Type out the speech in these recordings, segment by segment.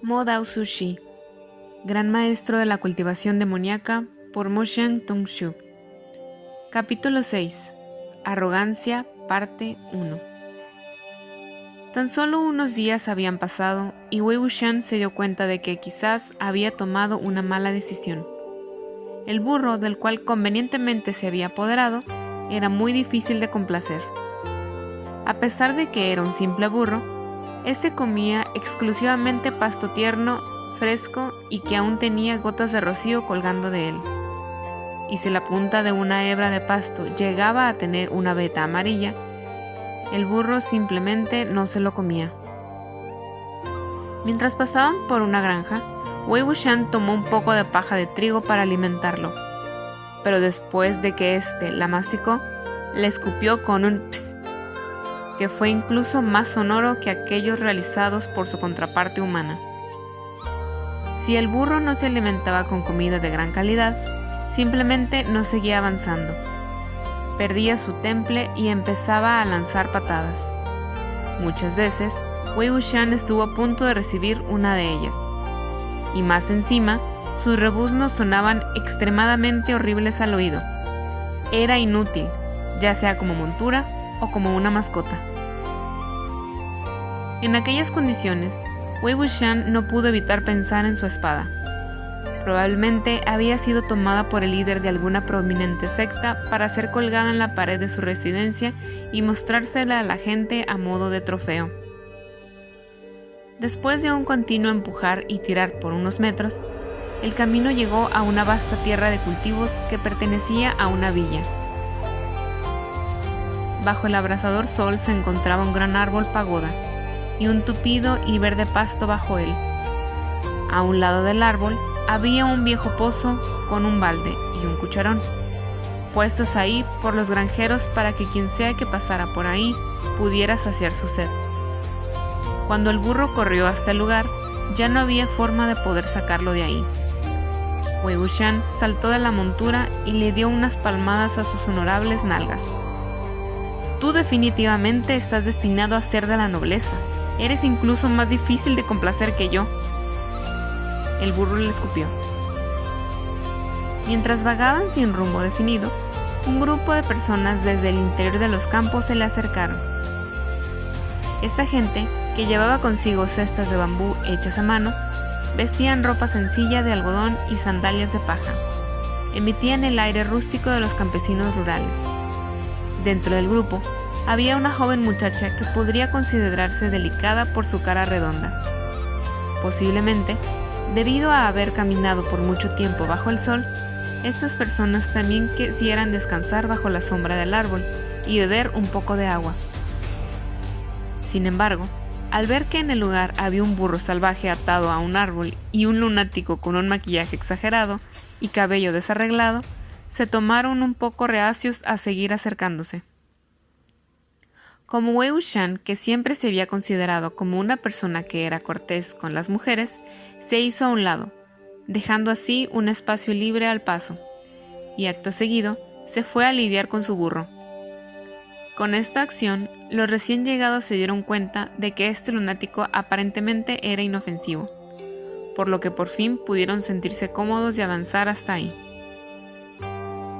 Mo Dao Sushi, Gran Maestro de la Cultivación Demoníaca, por Mo Shen Tong-shu. Capítulo 6. Arrogancia, parte 1. Tan solo unos días habían pasado y Wei Wuxian se dio cuenta de que quizás había tomado una mala decisión. El burro del cual convenientemente se había apoderado era muy difícil de complacer. A pesar de que era un simple burro, este comía exclusivamente pasto tierno, fresco y que aún tenía gotas de rocío colgando de él. Y si la punta de una hebra de pasto llegaba a tener una veta amarilla, el burro simplemente no se lo comía. Mientras pasaban por una granja, Wei Wuxian tomó un poco de paja de trigo para alimentarlo, pero después de que éste la masticó, le escupió con un ps, que fue incluso más sonoro que aquellos realizados por su contraparte humana. Si el burro no se alimentaba con comida de gran calidad, simplemente no seguía avanzando. Perdía su temple y empezaba a lanzar patadas. Muchas veces, Wei Wuxian estuvo a punto de recibir una de ellas. Y más encima, sus rebuznos sonaban extremadamente horribles al oído. Era inútil, ya sea como montura o como una mascota. En aquellas condiciones, Wei Wuxian no pudo evitar pensar en su espada. Probablemente había sido tomada por el líder de alguna prominente secta para ser colgada en la pared de su residencia y mostrársela a la gente a modo de trofeo. Después de un continuo empujar y tirar por unos metros, el camino llegó a una vasta tierra de cultivos que pertenecía a una villa. Bajo el abrasador sol se encontraba un gran árbol pagoda y un tupido y verde pasto bajo él. A un lado del árbol había un viejo pozo con un balde y un cucharón, puestos ahí por los granjeros para que quien sea que pasara por ahí pudiera saciar su sed. Cuando el burro corrió hasta el lugar, ya no había forma de poder sacarlo de ahí. Wei Wuxian saltó de la montura y le dio unas palmadas a sus honorables nalgas. Tú definitivamente estás destinado a ser de la nobleza. Eres incluso más difícil de complacer que yo. El burro le escupió. Mientras vagaban sin rumbo definido, un grupo de personas desde el interior de los campos se le acercaron. Esta gente, que llevaba consigo cestas de bambú hechas a mano, vestían ropa sencilla de algodón y sandalias de paja. Emitían el aire rústico de los campesinos rurales. Dentro del grupo, había una joven muchacha que podría considerarse delicada por su cara redonda. Posiblemente, debido a haber caminado por mucho tiempo bajo el sol, estas personas también quisieran descansar bajo la sombra del árbol y beber un poco de agua. Sin embargo, al ver que en el lugar había un burro salvaje atado a un árbol y un lunático con un maquillaje exagerado y cabello desarreglado, se tomaron un poco reacios a seguir acercándose. Como Wei Wuxian, que siempre se había considerado como una persona que era cortés con las mujeres, se hizo a un lado, dejando así un espacio libre al paso, y acto seguido se fue a lidiar con su burro. Con esta acción, los recién llegados se dieron cuenta de que este lunático aparentemente era inofensivo, por lo que por fin pudieron sentirse cómodos de avanzar hasta ahí.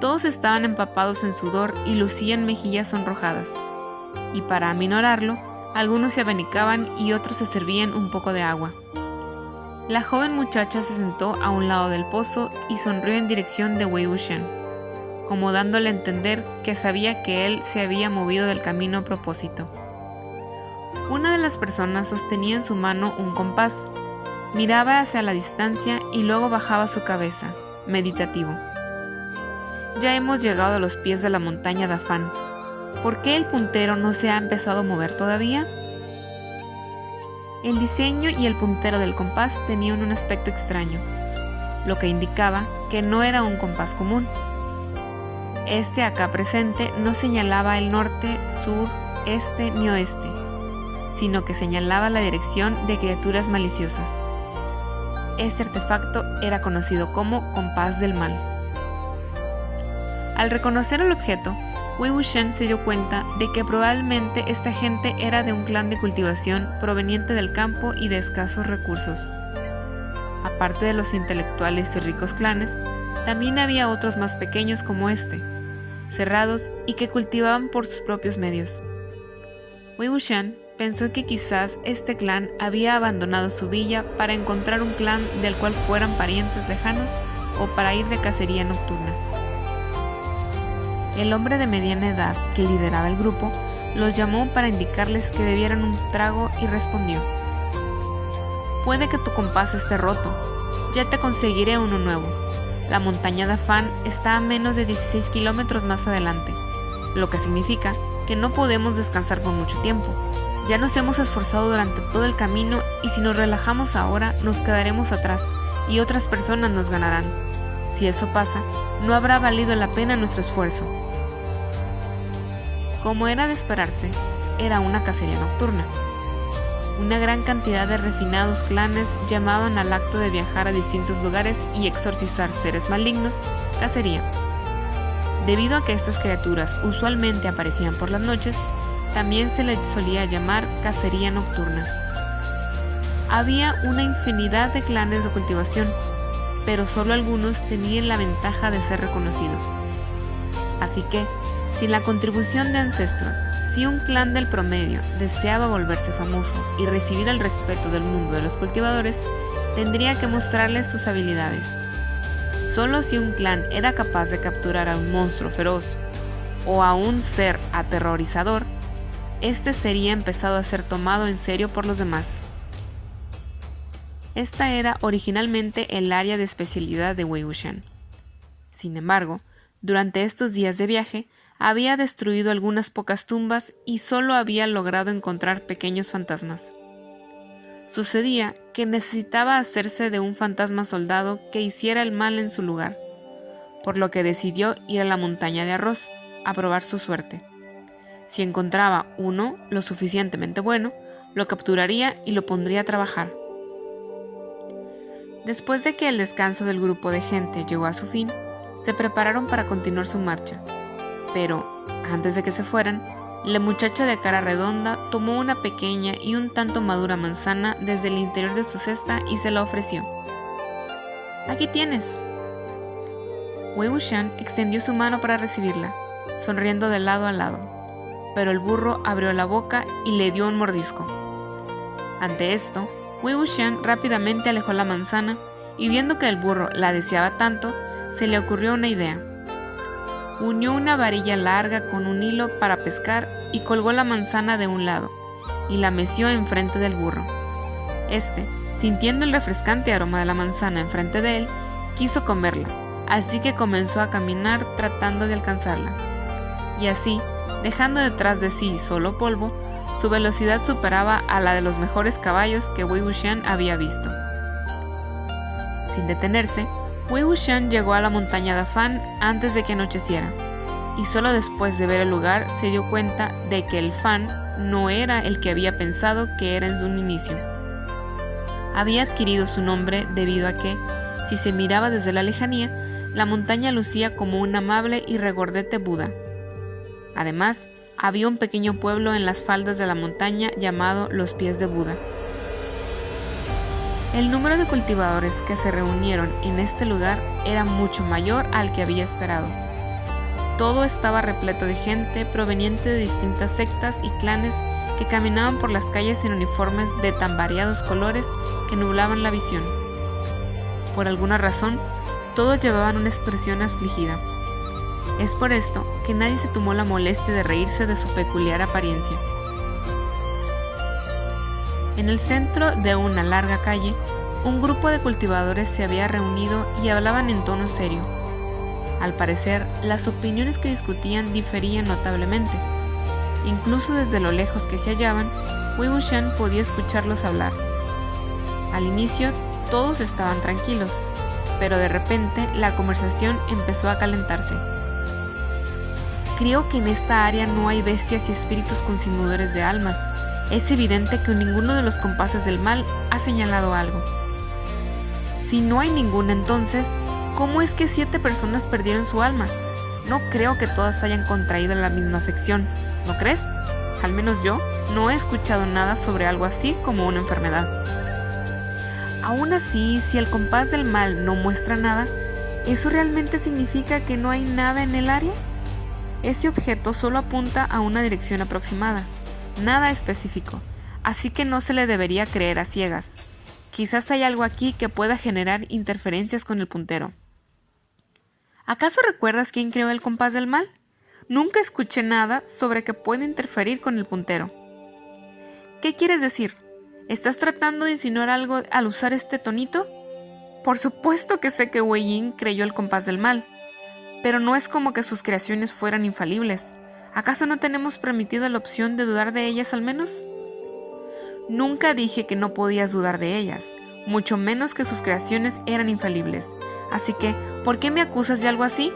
Todos estaban empapados en sudor y lucían mejillas sonrojadas, y para aminorarlo, algunos se abanicaban y otros se servían un poco de agua. La joven muchacha se sentó a un lado del pozo y sonrió en dirección de Wei Wuxian, como dándole a entender que sabía que él se había movido del camino a propósito. Una de las personas sostenía en su mano un compás, miraba hacia la distancia y luego bajaba su cabeza, meditativo. Ya hemos llegado a los pies de la montaña Dafan. ¿Por qué el puntero no se ha empezado a mover todavía? El diseño y el puntero del compás tenían un aspecto extraño, lo que indicaba que no era un compás común. Este acá presente no señalaba el norte, sur, este ni oeste, sino que señalaba la dirección de criaturas maliciosas. Este artefacto era conocido como compás del mal. Al reconocer el objeto, Wei Wuxian se dio cuenta de que probablemente esta gente era de un clan de cultivación proveniente del campo y de escasos recursos. Aparte de los intelectuales y ricos clanes, también había otros más pequeños como este, cerrados y que cultivaban por sus propios medios. Wei Wuxian pensó que quizás este clan había abandonado su villa para encontrar un clan del cual fueran parientes lejanos o para ir de cacería nocturna. El hombre de mediana edad que lideraba el grupo los llamó para indicarles que bebieran un trago y respondió: «Puede que tu compás esté roto, ya te conseguiré uno nuevo. La montaña de Fan está a menos de 16 kilómetros más adelante, lo que significa que no podemos descansar por mucho tiempo. Ya nos hemos esforzado durante todo el camino y si nos relajamos ahora nos quedaremos atrás y otras personas nos ganarán. Si eso pasa, no habrá valido la pena nuestro esfuerzo». Como era de esperarse, era una cacería nocturna. Una gran cantidad de refinados clanes llamaban al acto de viajar a distintos lugares y exorcizar seres malignos cacería. Debido a que estas criaturas usualmente aparecían por las noches, también se les solía llamar cacería nocturna. Había una infinidad de clanes de cultivación, pero solo algunos tenían la ventaja de ser reconocidos. Así que, sin la contribución de ancestros, si un clan del promedio deseaba volverse famoso y recibir el respeto del mundo de los cultivadores, tendría que mostrarles sus habilidades. Solo si un clan era capaz de capturar a un monstruo feroz o a un ser aterrorizador, este sería empezado a ser tomado en serio por los demás. Esta era originalmente el área de especialidad de Wei Wuxian. Sin embargo, durante estos días de viaje, había destruido algunas pocas tumbas y solo había logrado encontrar pequeños fantasmas. Sucedía que necesitaba hacerse de un fantasma soldado que hiciera el mal en su lugar, por lo que decidió ir a la montaña de arroz a probar su suerte. Si encontraba uno lo suficientemente bueno, lo capturaría y lo pondría a trabajar. Después de que el descanso del grupo de gente llegó a su fin, se prepararon para continuar su marcha. Pero, antes de que se fueran, la muchacha de cara redonda tomó una pequeña y un tanto madura manzana desde el interior de su cesta y se la ofreció. «Aquí tienes». Wei Wuxian extendió su mano para recibirla, sonriendo de lado a lado, pero el burro abrió la boca y le dio un mordisco. Ante esto, Wei Wuxian rápidamente alejó la manzana y viendo que el burro la deseaba tanto, se le ocurrió una idea. Unió una varilla larga con un hilo para pescar y colgó la manzana de un lado y la meció enfrente del burro. Este, sintiendo el refrescante aroma de la manzana enfrente de él, quiso comerla, así que comenzó a caminar tratando de alcanzarla. Y así, dejando detrás de sí solo polvo, su velocidad superaba a la de los mejores caballos que Wei Wuxian había visto. Sin detenerse, Wei Wuxian llegó a la montaña de Fan antes de que anocheciera, y solo después de ver el lugar se dio cuenta de que el Fan no era el que había pensado que era en un inicio. Había adquirido su nombre debido a que, si se miraba desde la lejanía, la montaña lucía como un amable y regordete Buda. Además, había un pequeño pueblo en las faldas de la montaña llamado Los Pies de Buda. El número de cultivadores que se reunieron en este lugar era mucho mayor al que había esperado. Todo estaba repleto de gente proveniente de distintas sectas y clanes que caminaban por las calles en uniformes de tan variados colores que nublaban la visión. Por alguna razón, todos llevaban una expresión afligida. Es por esto que nadie se tomó la molestia de reírse de su peculiar apariencia. En el centro de una larga calle, un grupo de cultivadores se había reunido y hablaban en tono serio. Al parecer, las opiniones que discutían diferían notablemente. Incluso desde lo lejos que se hallaban, Wei Wuxian podía escucharlos hablar. Al inicio, todos estaban tranquilos, pero de repente la conversación empezó a calentarse. Creo que en esta área no hay bestias y espíritus consumidores de almas. Es evidente que ninguno de los compases del mal ha señalado algo. Si no hay ninguna, entonces, ¿cómo es que 7 personas perdieron su alma? No creo que todas hayan contraído la misma afección, ¿no crees? Al menos yo no he escuchado nada sobre algo así como una enfermedad. Aún así, si el compás del mal no muestra nada, ¿eso realmente significa que no hay nada en el área? Ese objeto solo apunta a una dirección aproximada, nada específico, así que no se le debería creer a ciegas. Quizás hay algo aquí que pueda generar interferencias con el puntero. ¿Acaso recuerdas quién creó el compás del mal? Nunca escuché nada sobre que pueda interferir con el puntero. ¿Qué quieres decir? ¿Estás tratando de insinuar algo al usar este tonito? Por supuesto que sé que Wei Yin creyó el compás del mal, pero no es como que sus creaciones fueran infalibles. ¿Acaso no tenemos permitido la opción de dudar de ellas al menos? Nunca dije que no podías dudar de ellas, mucho menos que sus creaciones eran infalibles. Así que, ¿por qué me acusas de algo así?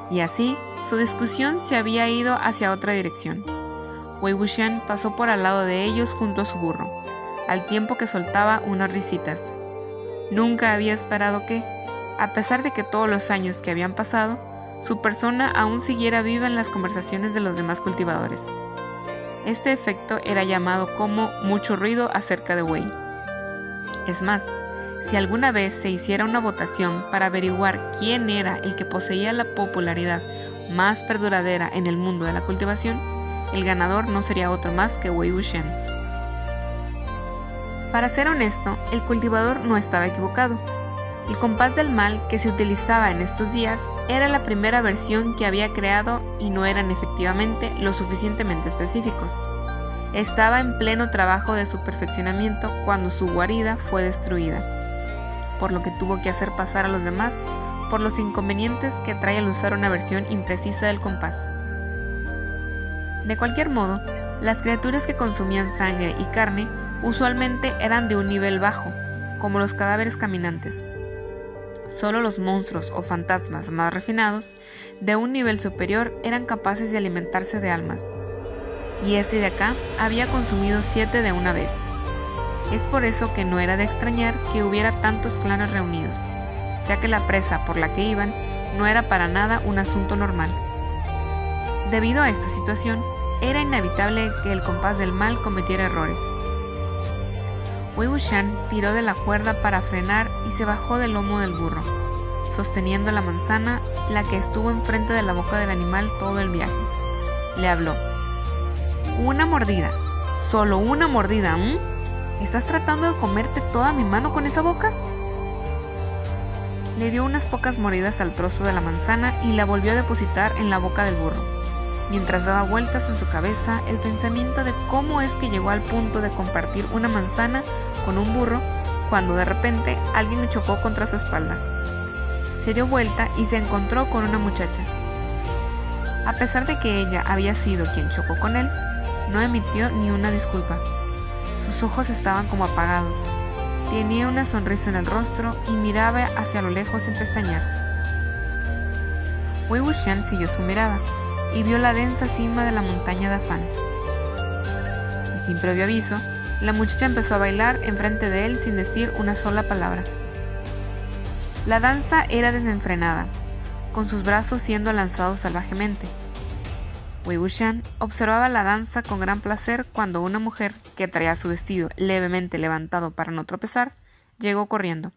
Y así, su discusión se había ido hacia otra dirección. Wei Wuxian pasó por al lado de ellos junto a su burro, al tiempo que soltaba unas risitas. Nunca había esperado que, a pesar de que todos los años que habían pasado, su persona aún siguiera viva en las conversaciones de los demás cultivadores. Este efecto era llamado como mucho ruido acerca de Wei. Es más, si alguna vez se hiciera una votación para averiguar quién era el que poseía la popularidad más perduradera en el mundo de la cultivación, el ganador no sería otro más que Wei Wuxian. Para ser honesto, el cultivador no estaba equivocado. El compás del mal que se utilizaba en estos días era la primera versión que había creado y no eran efectivamente lo suficientemente específicos. Estaba en pleno trabajo de su perfeccionamiento cuando su guarida fue destruida, por lo que tuvo que hacer pasar a los demás por los inconvenientes que trae al usar una versión imprecisa del compás. De cualquier modo, las criaturas que consumían sangre y carne usualmente eran de un nivel bajo, como los cadáveres caminantes. Solo los monstruos o fantasmas más refinados, de un nivel superior, eran capaces de alimentarse de almas. Y este de acá había consumido 7 de una vez. Es por eso que no era de extrañar que hubiera tantos clanes reunidos, ya que la presa por la que iban no era para nada un asunto normal. Debido a esta situación, era inevitable que el compás del mal cometiera errores. Wei Wuxian tiró de la cuerda para frenar y se bajó del lomo del burro, sosteniendo la manzana, la que estuvo enfrente de la boca del animal todo el viaje. Le habló. «Una mordida, solo una mordida, ¿m? ¿Estás tratando de comerte toda mi mano con esa boca?» Le dio unas pocas mordidas al trozo de la manzana y la volvió a depositar en la boca del burro, mientras daba vueltas en su cabeza el pensamiento de cómo es que llegó al punto de compartir una manzana con un burro cuando de repente alguien chocó contra su espalda. Se dio vuelta y se encontró con una muchacha. A pesar de que ella había sido quien chocó con él, no emitió ni una disculpa. Sus ojos estaban como apagados. Tenía una sonrisa en el rostro y miraba hacia lo lejos sin pestañear. Wei Wuxian siguió su mirada y vio la densa cima de la montaña de Afán. Y sin previo aviso, la muchacha empezó a bailar enfrente de él sin decir una sola palabra. La danza era desenfrenada, con sus brazos siendo lanzados salvajemente. Wei Wuxian observaba la danza con gran placer cuando una mujer, que traía su vestido levemente levantado para no tropezar, llegó corriendo.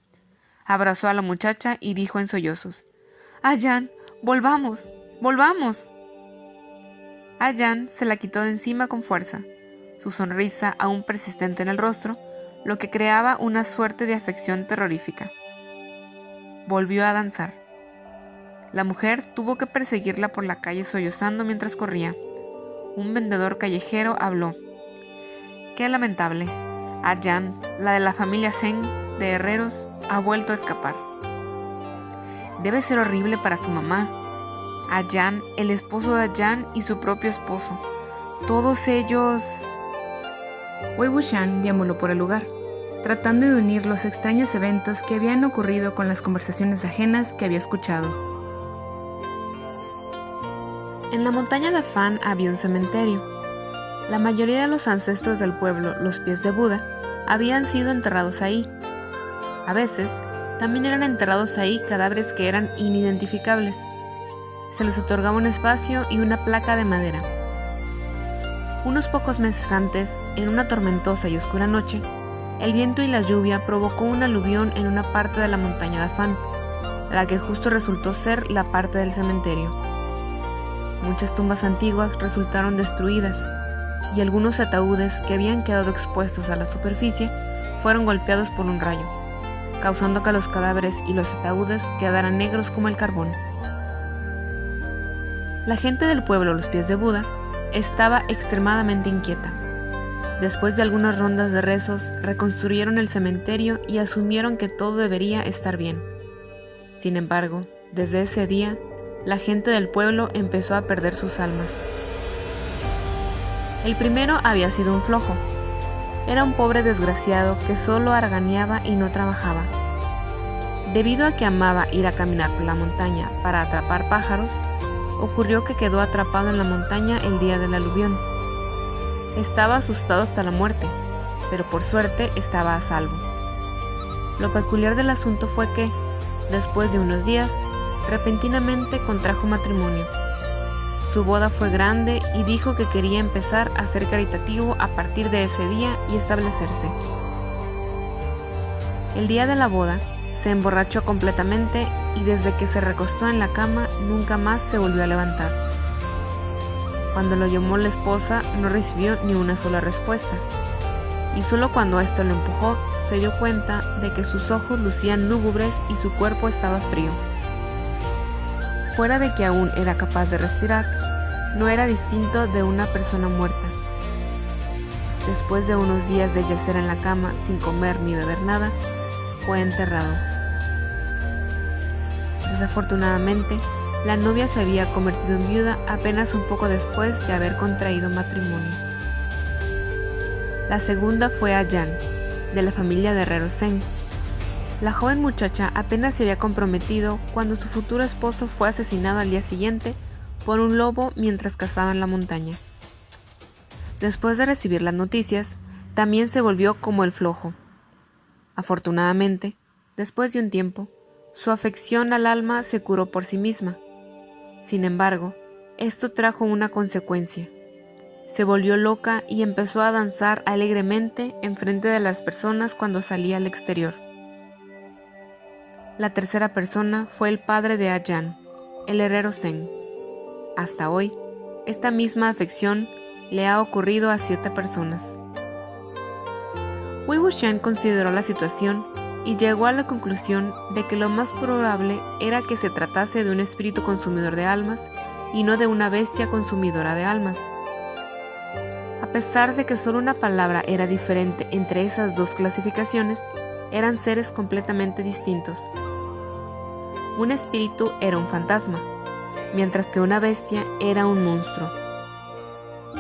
Abrazó a la muchacha y dijo en sollozos: «Yan, volvamos, volvamos». Yan se la quitó de encima con fuerza, su sonrisa aún persistente en el rostro, lo que creaba una suerte de afección terrorífica. Volvió a danzar. La mujer tuvo que perseguirla por la calle sollozando mientras corría. Un vendedor callejero habló. «Qué lamentable. Yan, la de la familia Zheng de herreros, ha vuelto a escapar. Debe ser horrible para su mamá. Yan, el esposo de Yan y su propio esposo. Todos ellos...» Wei Wuxian deambuló por el lugar, tratando de unir los extraños eventos que habían ocurrido con las conversaciones ajenas que había escuchado. En la montaña de Afán había un cementerio. La mayoría de los ancestros del pueblo, los pies de Buda, habían sido enterrados ahí. A veces, también eran enterrados ahí cadáveres que eran inidentificables. Se les otorgaba un espacio y una placa de madera. Unos pocos meses antes, en una tormentosa y oscura noche, el viento y la lluvia provocó un aluvión en una parte de la montaña de Afán, la que justo resultó ser la parte del cementerio. Muchas tumbas antiguas resultaron destruidas y algunos ataúdes que habían quedado expuestos a la superficie fueron golpeados por un rayo, causando que los cadáveres y los ataúdes quedaran negros como el carbón. La gente del pueblo a los pies de Buda estaba extremadamente inquieta. Después de algunas rondas de rezos, reconstruyeron el cementerio y asumieron que todo debería estar bien. Sin embargo, desde ese día, la gente del pueblo empezó a perder sus almas. El primero había sido un flojo. Era un pobre desgraciado que solo haraganeaba y no trabajaba. Debido a que amaba ir a caminar por la montaña para atrapar pájaros, ocurrió que quedó atrapado en la montaña el día del aluvión. Estaba asustado hasta la muerte, pero por suerte estaba a salvo. Lo peculiar del asunto fue que, después de unos días, repentinamente contrajo matrimonio. Su boda fue grande y dijo que quería empezar a ser caritativo a partir de ese día y establecerse. El día de la boda, se emborrachó completamente y desde que se recostó en la cama nunca más se volvió a levantar. Cuando lo llamó la esposa no recibió ni una sola respuesta, y solo cuando ésta lo empujó se dio cuenta de que sus ojos lucían lúgubres y su cuerpo estaba frío. Fuera de que aún era capaz de respirar, no era distinto de una persona muerta. Después de unos días de yacer en la cama sin comer ni beber nada, fue enterrado. Desafortunadamente, la novia se había convertido en viuda apenas un poco después de haber contraído matrimonio. La segunda fue Ayan, de la familia de herreros Zen. La joven muchacha apenas se había comprometido cuando su futuro esposo fue asesinado al día siguiente por un lobo mientras cazaba en la montaña. Después de recibir las noticias, también se volvió como el flojo. Afortunadamente, después de un tiempo, su afección al alma se curó por sí misma. Sin embargo, esto trajo una consecuencia. Se volvió loca y empezó a danzar alegremente enfrente de las personas cuando salía al exterior. La tercera persona fue el padre de Ayan, el herrero Zen. Hasta hoy, esta misma afección le ha ocurrido a 7 personas. Wei Wuxian consideró la situación y llegó a la conclusión de que lo más probable era que se tratase de un espíritu consumidor de almas y no de una bestia consumidora de almas. A pesar de que solo una palabra era diferente entre esas dos clasificaciones, eran seres completamente distintos. Un espíritu era un fantasma, mientras que una bestia era un monstruo.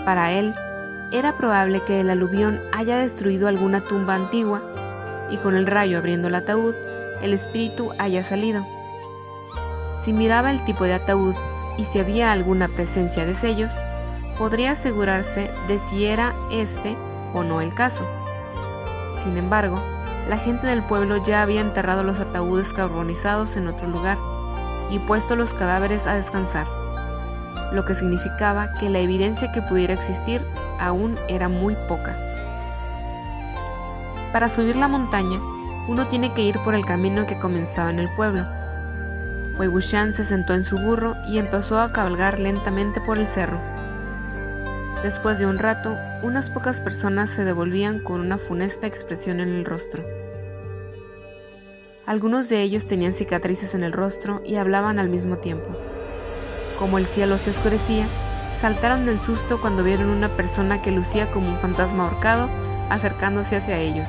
Para él, era probable que el aluvión haya destruido alguna tumba antigua y con el rayo abriendo el ataúd, el espíritu haya salido. Si miraba el tipo de ataúd y si había alguna presencia de sellos, podría asegurarse de si era este o no el caso. Sin embargo, la gente del pueblo ya había enterrado los ataúdes carbonizados en otro lugar y puesto los cadáveres a descansar, lo que significaba que la evidencia que pudiera existir aún era muy poca. Para subir la montaña, uno tiene que ir por el camino que comenzaba en el pueblo. Wei Wuxian se sentó en su burro y empezó a cabalgar lentamente por el cerro. Después de un rato, unas pocas personas se devolvían con una funesta expresión en el rostro. Algunos de ellos tenían cicatrices en el rostro y hablaban al mismo tiempo. Como el cielo se oscurecía, saltaron del susto cuando vieron una persona que lucía como un fantasma ahorcado acercándose hacia ellos.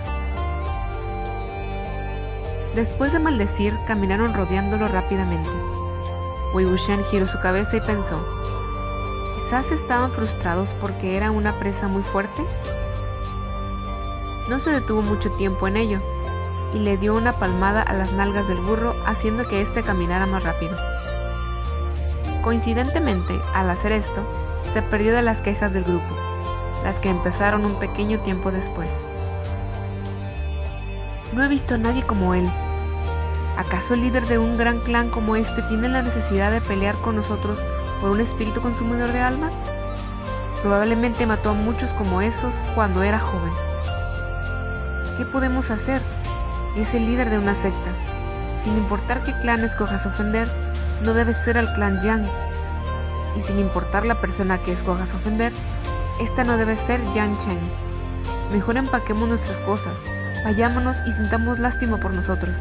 Después de maldecir, caminaron rodeándolo rápidamente. Wei Wuxian giró su cabeza y pensó, ¿quizás estaban frustrados porque era una presa muy fuerte? No se detuvo mucho tiempo en ello, y le dio una palmada a las nalgas del burro haciendo que éste caminara más rápido. Coincidentemente, al hacer esto, se perdió de las quejas del grupo, las que empezaron un pequeño tiempo después. No he visto a nadie como él. ¿Acaso el líder de un gran clan como este tiene la necesidad de pelear con nosotros por un espíritu consumidor de almas? Probablemente mató a muchos como esos cuando era joven. ¿Qué podemos hacer? Es el líder de una secta. Sin importar qué clan escojas ofender, no debe ser al clan Yang. Y sin importar la persona que escojas ofender, esta no debe ser Yang Chen. Mejor empaquemos nuestras cosas, vayámonos y sintamos lástima por nosotros.